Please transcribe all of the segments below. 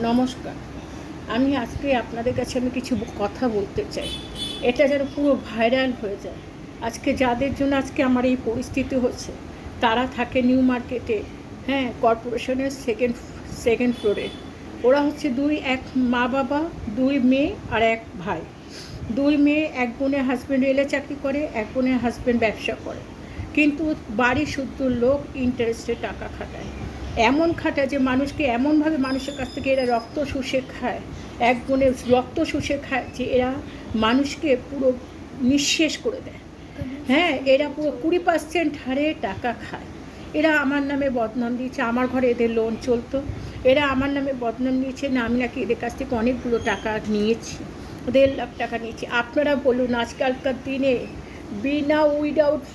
নমস্কার। আমি আজকে আপনাদের কাছে কিছু কথা বলতে চাই। এটা যেন পুরো ভাইরাল হয়ে যায়। আজকে যাদের জন্য আজকে আমার এই পরিস্থিতি হচ্ছে, তারা থাকে নিউ মার্কেটে, হ্যাঁ, কর্পোরেশনের সেকেন্ড ফ্লোরে। ওরা হচ্ছে এক মা বাবা, 2 মেয়ে আর 1 ভাই। 2 মেয়ে, এক বোনের হাজব্যান্ড রেলে চাকরি করে, এক বোনের হাজব্যান্ড ব্যবসা করে। কিন্তু বাড়ি শুদ্ধ লোক ইন্টারেস্টে টাকা খাটায়, এমন খাটায় যে মানুষকে এমনভাবে মানুষের কাছ থেকে এরা রক্ত শুষে খায়, এক বোনের রক্ত শুষে খায় যে এরা মানুষকে পুরো নিঃশেষ করে দেয়। হ্যাঁ, এরা পুরো 20% হারে টাকা খায়। এরা আমার নামে বদনাম দিয়েছে, আমার ঘরে এদের লোন চলতো, এরা আমার নামে বদনাম দিয়েছে না আমি নাকি এদের কাছ থেকে অনেকগুলো টাকা নিয়েছি, 1.5 লাখ টাকা নিয়েছি। আপনারা বলুন, আজকালকার দিনে বিনা উইদাউট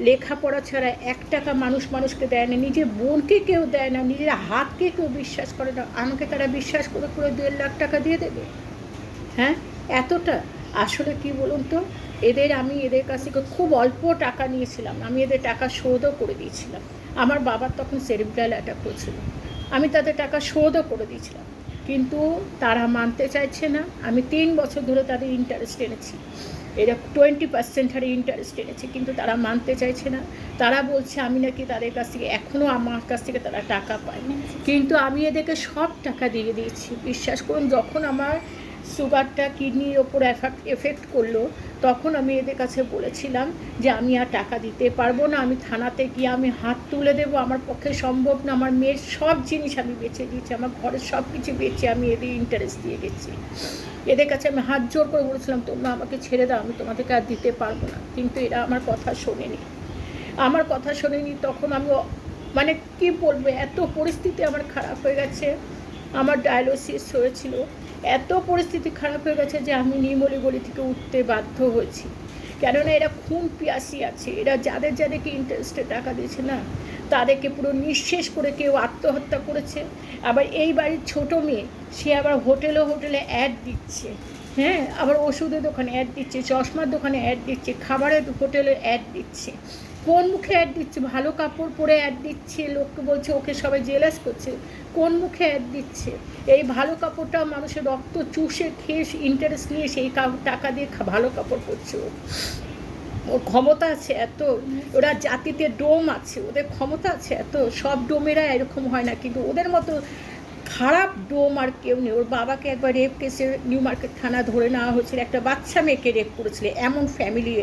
লেখাপড়া ছাড়া 1 টাকা মানুষকে দেয় না, নিজের বোনকে কেউ দেয় না, নিজের হাতকে কেউ বিশ্বাস করে না। আমাকে তারা বিশ্বাস করে 1.5 লাখ টাকা দিয়ে দেবে? হ্যাঁ, এতটা আসলে কি বলুন তো, আমি এদের কাছ থেকে খুব অল্প টাকা নিয়েছিলাম, আমি এদের টাকা শোধও করে দিয়েছিলাম। আমার বাবার তখন সেরিব্রাল অ্যাটাক হয়েছিল, আমি তাদের টাকা শোধও করে দিয়েছিলাম, কিন্তু তারা মানতে চাইছে না। আমি 3 বছর ধরে তাদের ইন্টারেস্ট এনেছি, এরা 20% হারে ইন্টারেস্ট এনেছে, কিন্তু তারা মানতে চাইছে না। তারা বলছে আমি নাকি তাদের কাছ থেকে এখনও আমার কাছ থেকে তারা টাকা পায়, কিন্তু আমি এদেরকে সব টাকা দিয়ে দিয়েছি। বিশ্বাস করুন, যখন আমার সুগারটা কিডনির ওপর এফেক্ট করলো, তখন আমি এদের কাছে বলেছিলাম যে আমি আর টাকা দিতে পারবো না, আমি থানাতে গিয়ে আমি হাত তুলে দেবো, আমার পক্ষে সম্ভব না। আমার মেয়ের সব জিনিস আমি বেচে দিয়েছি, আমার ঘরের সব কিছু বেচে আমি এদের ইন্টারেস্ট দিয়ে গেছি। এদের কাছে আমি হাত জোর করে বলেছিলাম তোমরা আমাকে ছেড়ে দাও, আমি তোমাদেরকে আর দিতে পারবো না, কিন্তু এরা আমার কথা শোনেনি। তখন আমি মানে কি বলবো, এত পরিস্থিতি আমার খারাপ হয়ে গেছে, আমার ডায়ালিসিস হয়েছিল, এত পরিস্থিতি খারাপ হয়ে গেছে যে আমি নির্মলি গলি থেকে উঠতে বাধ্য হয়েছি। কেননা এরা খুন পিয়াসি আছে, এরা যাদেরকে ইন্টারেস্টে টাকা দিয়েছে না, তাদেরকে পুরো নিঃশেষ করে কেউ আত্মহত্যা করেছে। আবার এই বাড়ির ছোটো মেয়ে, সে আবার হোটেলে অ্যাড দিচ্ছে, হ্যাঁ, আবার ওষুধের দোকানে অ্যাড দিচ্ছে, চশমার দোকানে অ্যাড দিচ্ছে, খাবারের হোটেলে অ্যাড দিচ্ছে। কোন মুখে অ্যাড দিচ্ছে? ভালো কাপড় পরে অ্যাড দিচ্ছে, লোককে বলছে ওকে সবাই জেলাস করছে। কোন মুখে অ্যাড দিচ্ছে? এই ভালো কাপড়টা মানুষের রক্ত চুষে খেয়ে ইন্টারেস্ট নিয়ে সেই টাকা দিয়ে ভালো কাপড় পরছে। ওর ক্ষমতা আছে এত, ওরা জাতিতে ডোম আছে, ওদের ক্ষমতা আছে এত। সব ডোমেরা এরকম হয় না, কিন্তু ওদের মতো খারাপ ডোম আর কেউ নেই। ওর বাবাকে একবার রেপ কেসে নিউ মার্কেট থানা ধরে নেওয়া হয়েছিল, একটা বাচ্চা মেয়েকে রেপ করেছিল। এমন ফ্যামিলি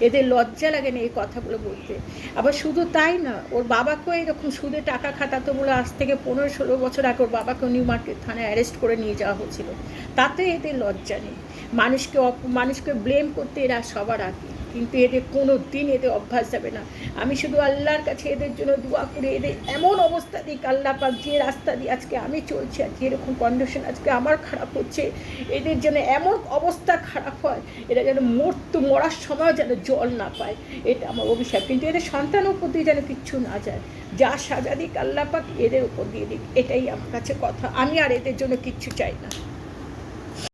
এদের লজ্জা লাগে না এই কথাগুলো বলতে। আবার শুধু তাই না, ওর বাবাকেও এরকম সুদে টাকা খাটাতো বলে আজ থেকে 15-16 বছর আগে ওর বাবাকেও নিউ মার্কেট থানায় অ্যারেস্ট করে নিয়ে যাওয়া হয়েছিল। তাতে এদের লজ্জা নেই, মানুষকে ব্লেম করতে এরা সবার আগে, কিন্তু এদের কোনো দিন এদের অভ্যাস যাবে না। আমি শুধু আল্লাহর কাছে এদের জন্য দোয়া করি, এদের এমন অবস্থা দিক আল্লাহ পাক, যে রাস্তা দিয়ে আজকে আমি চলছি আর যেরকম কন্ডিশন আজকে আমার খারাপ হচ্ছে, এদের যেন এমন অবস্থা খারাপ হয়, এরা যেন মরার সময় যেন জল না পায়, এটা আমার অভিশাপ। কিন্তু এদের সন্তানের উপর দিয়ে যেন কিচ্ছু না যায়, যা সাজা দিক আল্লাহ পাক এদের উপর দিয়ে দিক, এটাই আমার কাছে কথা। আমি আর এদের জন্য কিচ্ছু চাই না।